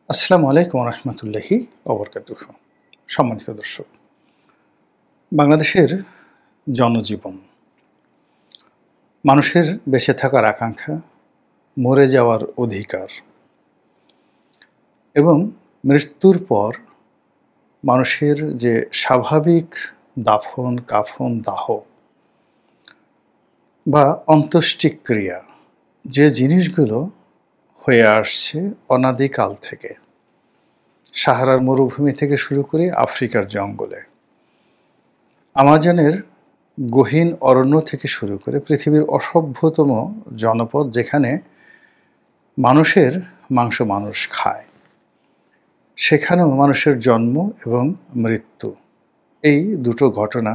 আসসালামু আলাইকুম রহমতুল্লাহি অবরকাতুহ। সম্মানিত দর্শক, বাংলাদেশের জনজীবন, মানুষের বেঁচে থাকার আকাঙ্ক্ষা, মরে যাওয়ার অধিকার এবং মৃত্যুর পর মানুষের যে স্বাভাবিক দাফন কাফন দাহ বা অন্ত্যেষ্টিক্রিয়া, যে জিনিসগুলো হয়ে আসছে অনাদিকাল থেকে, সাহারার মরুভূমি থেকে শুরু করে আফ্রিকার জঙ্গলে, আমাজনের গহীন অরণ্য থেকে শুরু করে পৃথিবীর অসভ্যতম জনপদ, যেখানে মানুষের মাংস মানুষ খায়, সেখানেও মানুষের জন্ম এবং মৃত্যু, এই দুটো ঘটনা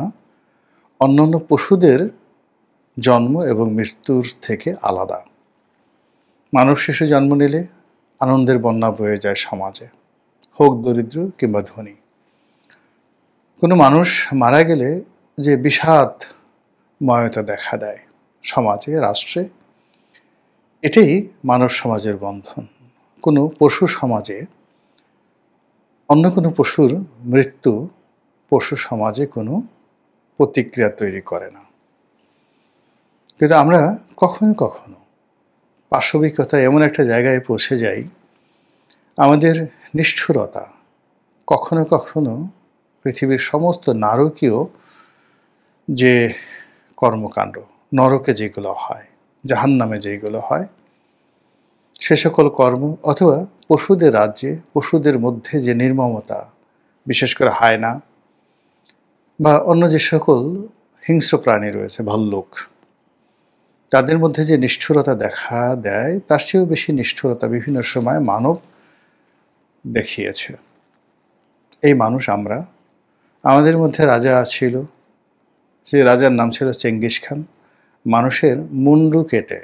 অন্যান্য পশুদের জন্ম এবং মৃত্যুর থেকে আলাদা। মানব শিশু জন্ম নিলে আনন্দের বন্যা বয়ে যায় সমাজে, হোক দরিদ্র কিংবা ধনী। কোনো মানুষ মারা গেলে যে বিষাদময়তা দেখা দেয় সমাজে, রাষ্ট্রে, এটাই মানব সমাজের বন্ধন। কোনো পশু সমাজে অন্য কোনো পশুর মৃত্যু পশু সমাজে কোনো প্রতিক্রিয়া তৈরি করে না। কিন্তু আমরা কখনো কখনো পাশবিকতায় এমন একটা জায়গায় পৌঁছে যাই, আমাদের নিষ্ঠুরতা কখনো কখনো পৃথিবীর সমস্ত নারকীয় যে কর্মকাণ্ড, নরকে যেগুলো হয়, জাহান্নামে যেগুলো হয়, সে সকল কর্ম, অথবা পশুদের রাজ্যে পশুদের মধ্যে যে নির্মমতা, বিশেষ করে হায়না বা অন্য যে সকল হিংস্র প্রাণী রয়েছে, ভাল্লুক, তাদের মধ্যে যে নিষ্ঠুরতা দেখা দেয়, তার চেয়েও বেশি নিষ্ঠুরতা বিভিন্ন সময় মানব দেখিয়েছে। এই মানুষ আমরা। আমাদের মধ্যে রাজা ছিল, যে রাজার নাম ছিল চেঙ্গিস খান। মানুষের মুন্ডু কেটে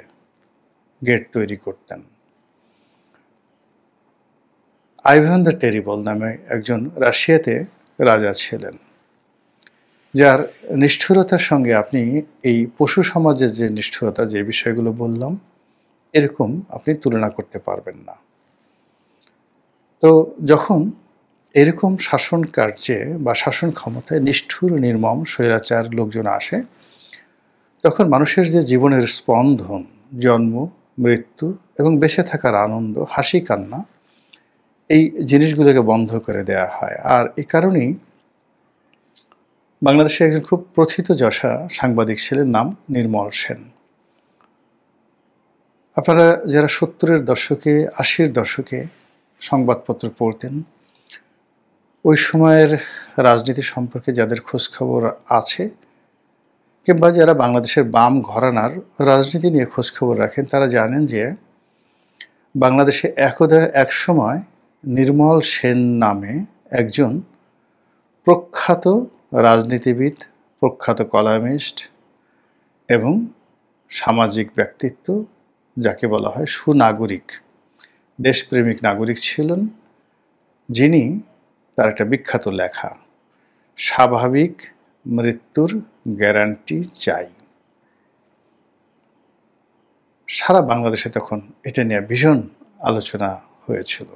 গেট তৈরি করতেন। আইভান দ্য টেরিবল নামে একজন রাশিয়াতে রাজা ছিলেন, যার নিষ্ঠুরতার সঙ্গে আপনি এই পশু সমাজের যে নিষ্ঠুরতা, যে বিষয়গুলো বললাম, এরকম আপনি তুলনা করতে পারবেন না। তো যখন এরকম শাসন কার্যে বা শাসন ক্ষমতায় নিষ্ঠুর নির্মম স্বৈরাচার লোকজন আসে, তখন মানুষের যে জীবনের স্পন্দন, জন্ম, মৃত্যু এবং বেঁচে থাকার আনন্দ, হাসি কান্না, এই জিনিসগুলোকে বন্ধ করে দেয়া হয়। আর এই কারণেই বাংলাদেশে একজন খুব প্রথিতযশা সাংবাদিক ছিলেন, নাম নির্মল সেন। আপনারা যারা 70-এর দশকে, 80-র দশকে সংবাদপত্র পড়তেন, ওই সময়ের রাজনীতি সম্পর্কে যাদের খোঁজখবর আছে, কিংবা যারা বাংলাদেশের বাম ঘরানার রাজনীতি নিয়ে খোঁজখবর রাখেন, তারা জানেন যে বাংলাদেশে একদা এক সময় নির্মল সেন নামে একজন প্রখ্যাত রাজনীতিবিদ, প্রখ্যাত কলামিস্ট এবং সামাজিক ব্যক্তিত্ব, যাকে বলা হয় সুনাগরিক, দেশপ্রেমিক নাগরিক ছিলেন, যিনি তার একটা বিখ্যাত লেখা স্বাভাবিক মৃত্যুর গ্যারান্টি চাই, সারা বাংলাদেশে তখন এটা নিয়ে ভীষণ আলোচনা হয়েছিল।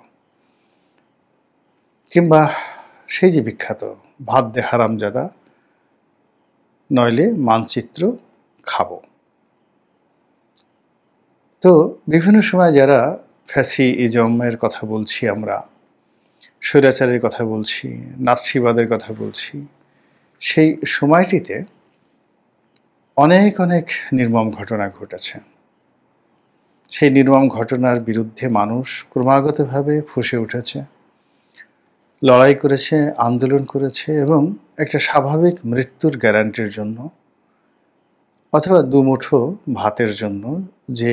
কিংবা সেই যে বিখ্যাত ভাত দে হারামজাদা, নইলে মানচিত্র খাবো। তো বিভিন্ন সময় যারা ফ্যাসিজমের কথা বলছি, আমরা স্বৈরাচারের কথা বলছি, নাৎসিবাদের কথা বলছি, সেই সময়টিতে অনেক অনেক নির্মম ঘটনা ঘটেছে। সেই নির্মম ঘটনার বিরুদ্ধে মানুষ ক্রমাগতভাবে ফুঁসে উঠেছে, লড়াই করেছে, আন্দোলন করেছে, এবং একটা স্বাভাবিক মৃত্যুর গ্যারান্টির জন্য অথবা দুমুঠো ভাতের জন্য যে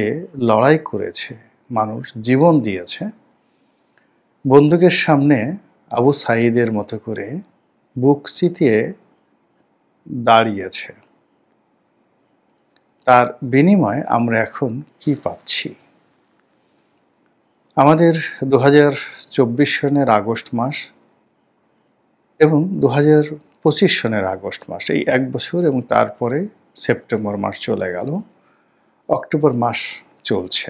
লড়াই করেছে, মানুষ জীবন দিয়েছে, বন্দুকের সামনে আবু সাঈদের মতো করে বুক চিতিয়ে দাঁড়িয়েছে, তার বিনিময়ে আমরা এখন কি পাচ্ছি? আমাদের 2024 সনের আগস্ট মাস এবং 2025 সনের আগস্ট মাস, এই এক বছর, এবং তারপরে সেপ্টেম্বর মাস চলে গেল, অক্টোবর মাস চলছে।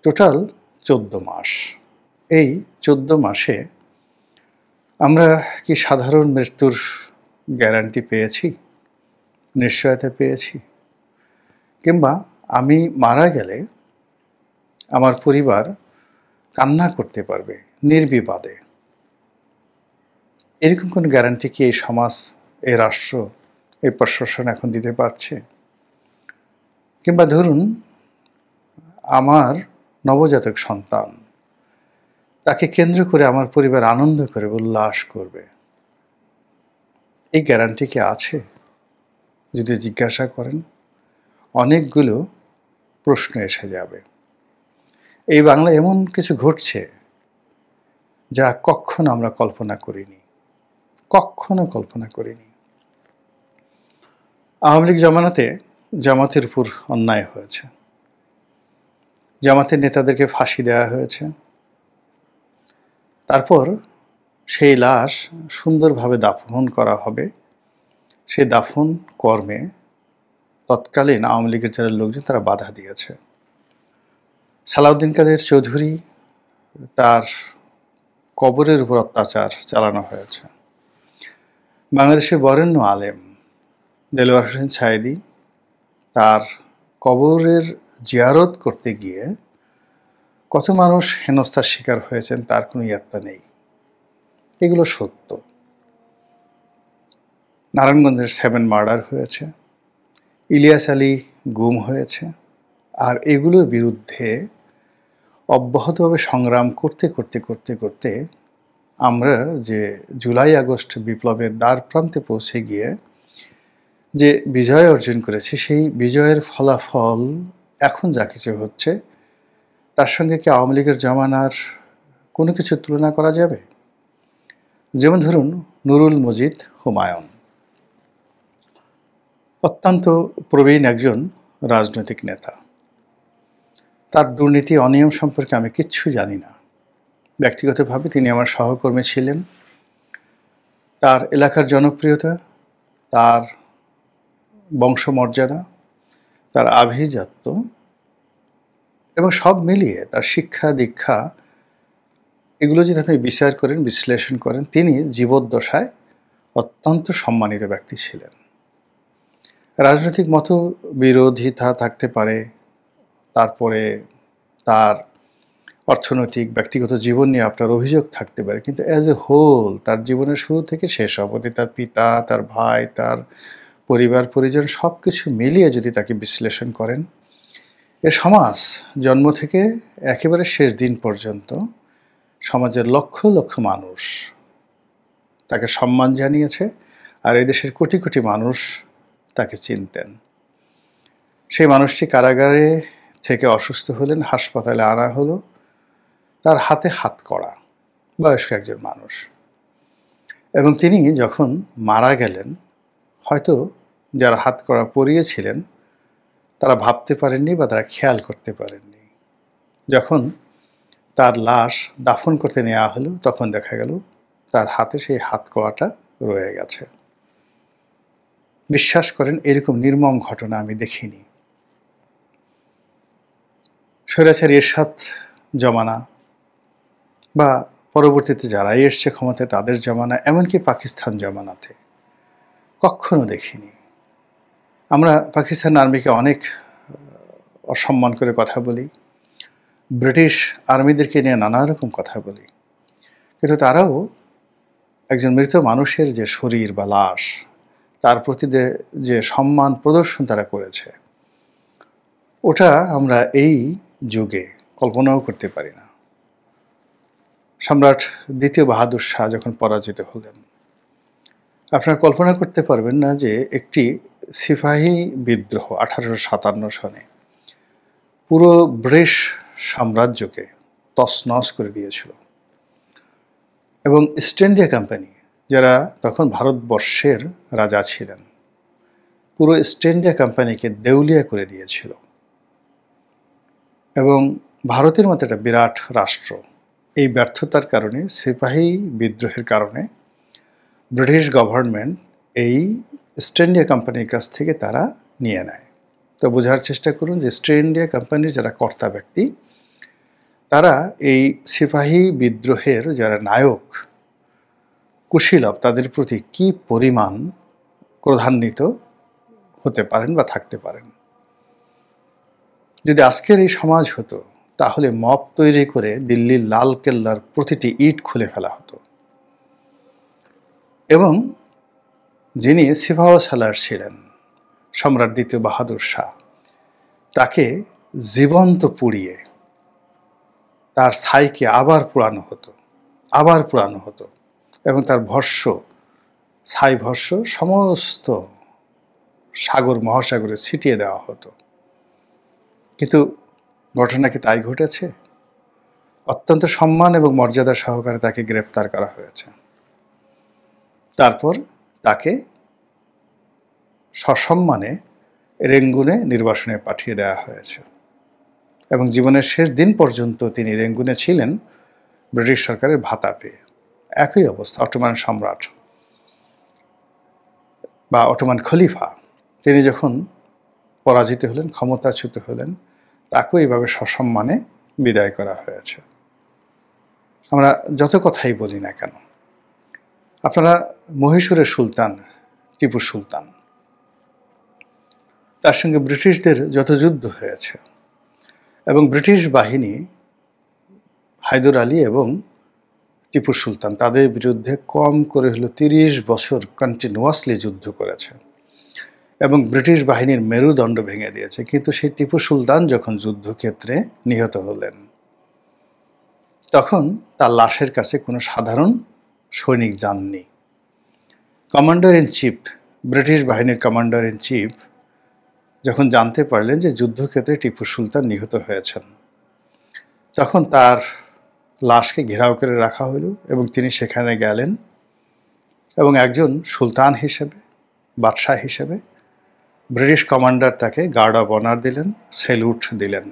টোটাল 14 মাস। এই 14 মাসে আমরা কি সাধারণ মৃত্যুর গ্যারান্টি পেয়েছি? নিশ্চয়তা পেয়েছি? কিংবা আমি মারা গেলে আমার পরিবার কান্না করতে পারবে নির্বিবাদে? এরকম কোনো গ্যারান্টি কি এই সমাজ, এই রাষ্ট্র, এই প্রশাসন এখন দিতে পারছে? কিংবা ধরুন আমার নবজাতক সন্তান, তাকে কেন্দ্র করে আমার পরিবার আনন্দ করে উল্লাস করবে, এই গ্যারান্টি কি আছে? যদি জিজ্ঞাসা করেন, অনেকগুলো প্রশ্ন এসে যাবে। এই বাংলায় এমন কিছু ঘটছে যা কখনো আমরা কল্পনা করিনি, কখনো কল্পনা করিনি। আওয়ামী লীগ জমানাতে জামাতের উপর অন্যায় হয়েছে, জামাতের নেতাদেরকে ফাঁসি দেওয়া হয়েছে, তারপর সেই লাশ সুন্দরভাবে দাফন করা হবে। সেই দাফন কর্মে তৎকালীন আওয়ামী লীগের যারা লোকজন তারা বাধা দিয়েছে। সালাউদ্দিন কাদের চৌধুরী, তার কবরের উপর অত্যাচার চালানো হয়েছে। বাংলাদেশের বরেণ্য আলেম দেলোয়ার হোসেন সাঈদী, তার কবরের জিয়ারত করতে গিয়ে কত মানুষ হেনস্থার শিকার হয়েছেন তার কোনো ইয়াত্তা নেই। এগুলো সত্য। নারায়ণগঞ্জের 7 মার্ডার হয়েছে, ইলিয়াস আলী গুম হয়েছে, আর এগুলোর বিরুদ্ধে অব্যাহতভাবে সংগ্রাম করতে করতে করতে করতে আমরা যে জুলাই আগস্ট বিপ্লবের দ্বার প্রান্তে পৌঁছে গিয়ে যে বিজয় অর্জন করেছি, সেই বিজয়ের ফলাফল এখন যা কিছু হচ্ছে তার সঙ্গে কি আওয়ামী লীগের জমানার কোনো কিছু তুলনা করা যাবে? যেমন ধরুন নুরুল মজিদ হুমায়ুন, অত্যন্ত প্রবীণ একজন রাজনৈতিক নেতা। তার দুর্নীতি অনিয়ম সম্পর্কে আমি কিচ্ছু জানি না। ব্যক্তিগতভাবে তিনি আমার সহকর্মী ছিলেন। তার এলাকার জনপ্রিয়তা, তার বংশমর্যাদা, তার আভিজাত্য এবং সব মিলিয়ে তার শিক্ষা দীক্ষা, এগুলো যদি আপনি বিচার করেন, বিশ্লেষণ করেন, তিনি জীবদ্দশায় অত্যন্ত সম্মানিত ব্যক্তি ছিলেন। রাজনৈতিক মতবিরোধিতা থাকতে পারে, তারপরে তার অর্থনৈতিক ব্যক্তিগত জীবন নিয়ে আপনার অভিযোগ থাকতে পারে, কিন্তু অ্যাজ এ হোল তার জীবনের শুরু থেকে শেষ অবধি তার পিতা, তার ভাই, তার পরিবার পরিজন সব কিছু মিলিয়ে যদি তাকে বিশ্লেষণ করেন, এ সমাজ জন্ম থেকে একেবারে শেষ দিন পর্যন্ত সমাজের লক্ষ লক্ষ মানুষ তাকে সম্মান জানিয়েছে, আর এদেশের কোটি কোটি মানুষ তাকে চিনতেন। সেই মানুষটি কারাগারে থেকে অসুস্থ হলেন, হাসপাতালে আনা হলো, তার হাতে হাতকড়া, বয়স্ক একজন মানুষ, এবং তিনি যখন মারা গেলেন হয়তো যারা হাতকড়া পরিয়েছিলেন তারা ভাবতে পারেননি বা তারা খেয়াল করতে পারেননি। যখন তার লাশ দাফন করতে নেওয়া হলো তখন দেখা গেল তার হাতে সেই হাতকড়াটা রয়ে গেছে। বিশ্বাস করেন, এরকম নির্মম ঘটনা আমি দেখিনি। স্বৈরাচারী এরশাদ জমানা বা পরবর্তীতে যারাই এসছে ক্ষমতায় তাদের জমানা, এমনকি পাকিস্তান জমানাতে কখনো দেখিনি। আমরা পাকিস্তান আর্মিকে অনেক অসম্মান করে কথা বলি, ব্রিটিশ আর্মিদেরকে নিয়ে নানা রকম কথা বলি, কিন্তু তারাও একজন মৃত মানুষের যে শরীর বা লাশ, তার প্রতি যে সম্মান প্রদর্শন তারা করেছে, ওটা আমরা এই যুগে কল্পনাও করতে পারি না। সম্রাট দ্বিতীয় বাহাদুর শাহ যখন পরাজিত হলেন, আপনারা কল্পনা করতে পারবেন না যে একটি সিপাহী বিদ্রোহ 1857 সনে পুরো ব্রিটিশ সাম্রাজ্যকে তছনছ করে দিয়েছিল, এবং ইস্ট ইন্ডিয়া কোম্পানি যারা তখন ভারতবর্ষের রাজা ছিলেন, পুরো ইস্ট ইন্ডিয়া কোম্পানিকে দেউলিয়া করে দিয়েছিল। এবং ভারতের মতো একটা বিরাট রাষ্ট্র এই ব্যর্থতার কারণে, সিপাহী বিদ্রোহের কারণে ব্রিটিশ গভর্নমেন্ট এই ইস্ট ইন্ডিয়া কোম্পানির কাছ থেকে তারা নিয়ে নেয়। তো বোঝার চেষ্টা করুন যে ইস্ট ইন্ডিয়া কোম্পানির যারা কর্তা ব্যক্তি, তারা এই সিপাহী বিদ্রোহের যারা নায়ক কুশীলব তাদের প্রতি কি পরিমাণ ক্রোধান্বিত হতে পারেন বা থাকতে পারেন। যদি আজকের এই সমাজ হতো তাহলে মব তৈরি করে দিল্লির লাল কেল্লার প্রতিটি ইট খুলে ফেলা হতো এবং যিনি সিপাহ সালার ছিলেন সম্রাট দ্বিতীয় বাহাদুর শাহ, তাকে জীবন্ত পুড়িয়ে তার ছাইকে আবার পোড়ানো হতো এবং তার ভস্য ছাই ভস্য সমস্ত সাগর মহাসাগরে ছিটিয়ে দেওয়া হতো। কিন্তু ঘটনা কি তাই ঘটেছে? অত্যন্ত সম্মান এবং মর্যাদা সহকারে তাকে গ্রেফতার করা হয়েছে। তারপর তাকে সসম্মানে রেঙ্গুনে নির্বাসনে পাঠিয়ে দেওয়া হয়েছে এবং জীবনের শেষ দিন পর্যন্ত তিনি রেঙ্গুনে ছিলেন ব্রিটিশ সরকারের ভাতা পেয়ে। একই অবস্থা অটোমান সম্রাট বা অটোমান খলিফা, তিনি যখন পরাজিত হলেন, ক্ষমতাচ্যুত হলেন, তাকেও এইভাবে সসম্মানে বিদায় করা হয়েছে। আমরা যত কথাই বলি না কেন, আপনারা মহীশূরের সুলতান টিপু সুলতান, তার সঙ্গে ব্রিটিশদের যত যুদ্ধ হয়েছে এবং ব্রিটিশ বাহিনী হায়দর আলী এবং টিপু সুলতান তাদের বিরুদ্ধে কম করে হলো 30 বছর কন্টিনিউয়াসলি যুদ্ধ করেছে এবং ব্রিটিশ বাহিনীর মেরুদণ্ড ভেঙে দিয়েছে। কিন্তু সেই টিপু সুলতান যখন যুদ্ধক্ষেত্রে নিহত হলেন, তখন তার লাশের কাছে কোনো সাধারণ সৈনিক যাননি। কমান্ডার ইন চিফ, ব্রিটিশ বাহিনীর কমান্ডার ইন চিফ যখন জানতে পারলেন যে যুদ্ধক্ষেত্রে টিপু সুলতান নিহত হয়েছেন, তখন তার লাশকে ঘেরাও করে রাখা হলো এবং তিনি সেখানে গেলেন এবং একজন সুলতান হিসেবে, বাদশাহ হিসেবে ব্রিটিশ কমান্ডার তাকে গার্ড অব অনার দিলেন, স্যালুট দিলেন।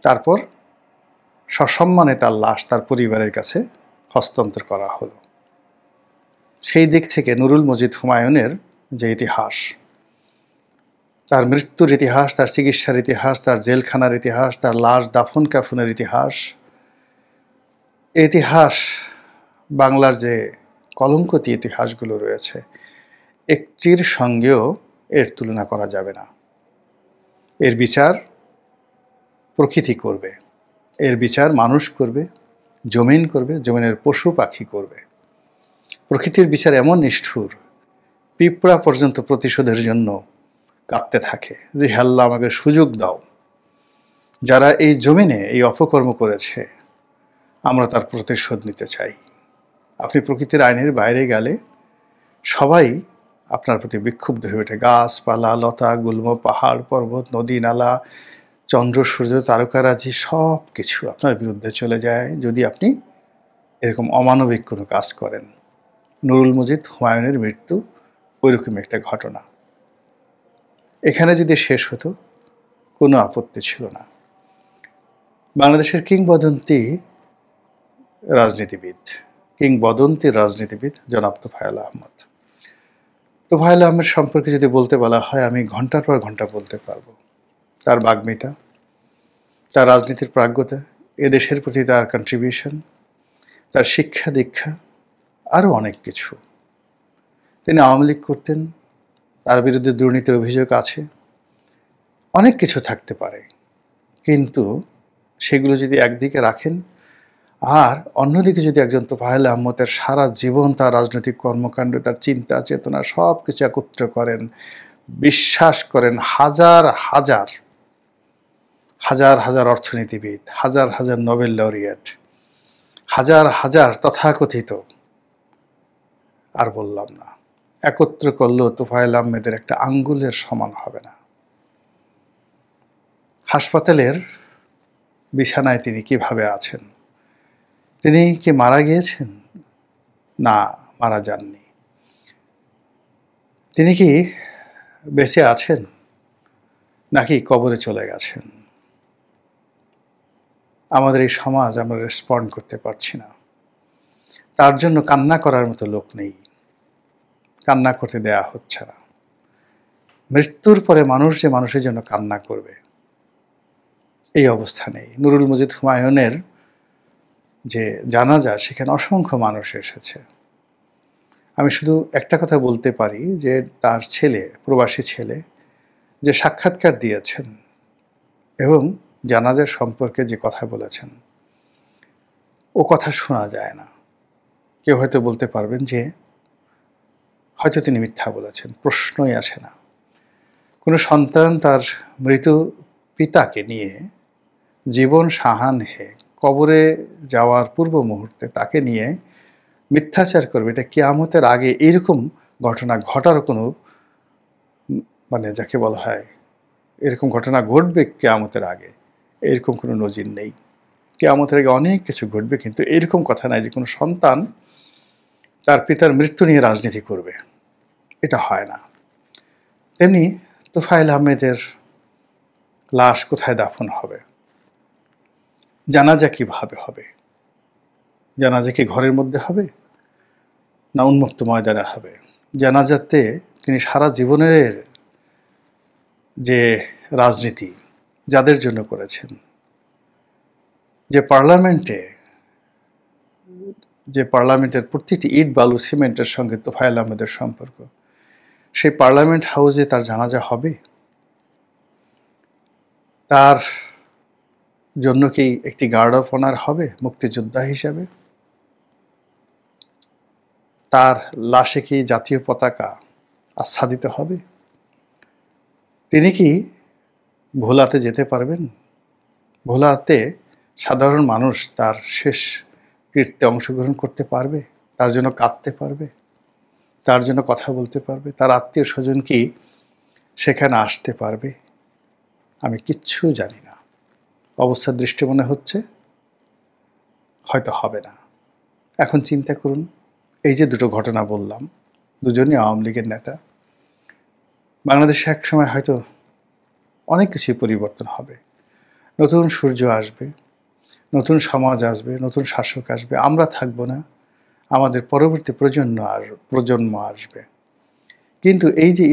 তারপর সসম্মানে তার লাশ তার পরিবারের কাছে হস্তান্তর করা হলো। সেই দিক থেকে নুরুল মজিদ হুমায়ুনের যে ইতিহাস, তার মৃত্যুর ইতিহাস, তার চিকিৎসার ইতিহাস, তার জেলখানার ইতিহাস, তার লাশ দাফন কাফনের ইতিহাস, ইতিহাস বাংলার যে কলঙ্কতি ইতিহাসগুলো রয়েছে, একটির সঙ্গেও এর তুলনা করা যাবে না। এর বিচার প্রকৃতি করবে, এর বিচার মানুষ করবে, জমিন করবে, জমিনের পশু পাখি করবে। প্রকৃতির বিচার এমন নিষ্ঠুর, পিঁপড়া পর্যন্ত প্রতিশোধের জন্য কাঁদতে থাকে যে হে আল্লাহ আমাকে সুযোগ দাও, যারা এই জমিনে এই অপকর্ম করেছে আমরা তার প্রতিশোধ নিতে চাই। আপনি প্রকৃতির আইনের বাইরে গেলে সবাই আপনার প্রতি বিক্ষুব্ধ হয়ে ওঠে। গাছপালা, লতা, গুল্ম, পাহাড়, পর্বত, নদী, নালা, চন্দ্র, সূর্য, তারকারাজি সব কিছু আপনার বিরুদ্ধে চলে যায় যদি আপনি এরকম অমানবিক কোনো কাজ করেন। নুরুল মজিদ হুমায়ুনের মৃত্যু ওইরকম একটা ঘটনা। এখানে যদি শেষ হতো কোনো আপত্তি ছিল না। বাংলাদেশের কিংবদন্তি রাজনীতিবিদ জনাব তোফায়েল আহমদ। তোফায়েল আহমেদ সম্পর্কে যদি বলতে বলা হয়, আমি ঘন্টার পর ঘন্টা বলতে পারবো। তার বাগ্মিতা, তার রাজনীতির প্রাজ্ঞতা, এদেশের প্রতি তার কন্ট্রিবিউশন, তার শিক্ষা দীক্ষা, আরও অনেক কিছু। তিনি আওয়ামী লীগ করতেন, তার বিরুদ্ধে দুর্নীতির অভিযোগ আছে, অনেক কিছু থাকতে পারে, কিন্তু সেগুলো যদি একদিকে রাখেন আর অন্যদিকে যদি একজন তোফায়েল আহমদের সারা জীবন তার রাজনৈতিক কর্মকাণ্ড, তার চিন্তা চেতনা সব কিছু একত্র করেন, বিশ্বাস করেন হাজার হাজার হাজার হাজার অর্থনীতিবিদ, হাজার হাজার নোবেল লরিয়েট, হাজার হাজার তথাকথিত, আর বললাম না, একত্র করলেও তোফায়েল আহমেদের একটা আঙ্গুলের সমান হবে না। হাসপাতালের বিছানায় তিনি কিভাবে আছেন? তিনি কি মারা গিয়েছেন? না, মারা যাননি। তিনি কি বেঁচে আছেন নাকি কবরে চলে গেছেন? আমাদের এই সমাজ আমরা রেসপন্ড করতে পারছি না। তার জন্য কান্না করার মতো লোক নেই, কান্না করতে দেয়া হচ্ছে না। মৃত্যুর পরে মানুষ যে মানুষের জন্য কান্না করবে, এই অবস্থানেই নুরুল মজিদ হুমায়ুনের যে জানাজা, সেখানে অসংখ্য মানুষ এসেছে। আমি শুধু একটা কথা বলতে পারি যে তার ছেলে, প্রবাসী ছেলে, যে সাক্ষাৎকার দিয়েছেন এবং জানাজার সম্পর্কে যে কথা বলেছেন, ও কথা শোনা যায় না। কেউ হয়তো বলতে পারবেন যে হয়তো তিনি মিথ্যা বলেছেন, প্রশ্নই আসে না। কোনো সন্তান তার মৃত পিতাকে নিয়ে জীবন সাহাহ্নে কবরে যাওয়ার পূর্ব মুহূর্তে তাকে নিয়ে মিথ্যাচার করবে, এটা কিয়ামতের আগে এরকম ঘটনা ঘটার কোনো মানে যাকে বলা হয় এরকম ঘটনা ঘটবে কিয়ামতের আগে, এরকম কোনো নজির নেই। কিয়ামতের আগে অনেক কিছু ঘটবে, কিন্তু এরকম কথা নাই যে কোনো সন্তান তার পিতার মৃত্যু নিয়ে রাজনীতি করবে, এটা হয় না। তেমনি তোফায়েল আহমেদের লাশ কোথায় দাফন হবে, জানাজা কিভাবে হবে, জানাজা কি ঘরের মধ্যে হবে না উন্মুক্ত ময়দানে হবে? জানাজাতে তিনি সারা জীবনের যে রাজনীতি যাদের জন্য করেছেন, যে পার্লামেন্টের প্রতিটি ইট বালু সিমেন্টের সঙ্গে তোফায়েল আহমেদের সম্পর্ক, সেই পার্লামেন্ট হাউসে তার জানাজা হবে? তার জন্য কি একটি গার্ড অফ অনার হবে মুক্তিযোদ্ধা হিসাবে? তার লাশে কি জাতীয় পতাকা আচ্ছাদিত হবে? তিনি কি ভোলাতে যেতে পারবেন? ভোলাতে সাধারণ মানুষ তার শেষ কৃত্যে অংশগ্রহণ করতে পারবে? তার জন্য কাঁদতে পারবে? তার জন্য কথা বলতে পারবে? তার আত্মীয় স্বজন কি সেখানে আসতে পারবে? আমি কিচ্ছু জানি না। অবস্থার দৃষ্টি মনে হচ্ছে হয়তো হবে না। এখন চিন্তা করুন, এই যে দুটো ঘটনা বললাম, দুজনই আওয়ামী লীগের নেতা। বাংলাদেশে একসময় হয়তো অনেক কিছুই পরিবর্তন হবে, নতুন সূর্য আসবে, নতুন সমাজ আসবে, নতুন শাসক আসবে, আমরা থাকবো না, আমাদের পরবর্তী প্রজন্ম আসবে। কিন্তু এই যে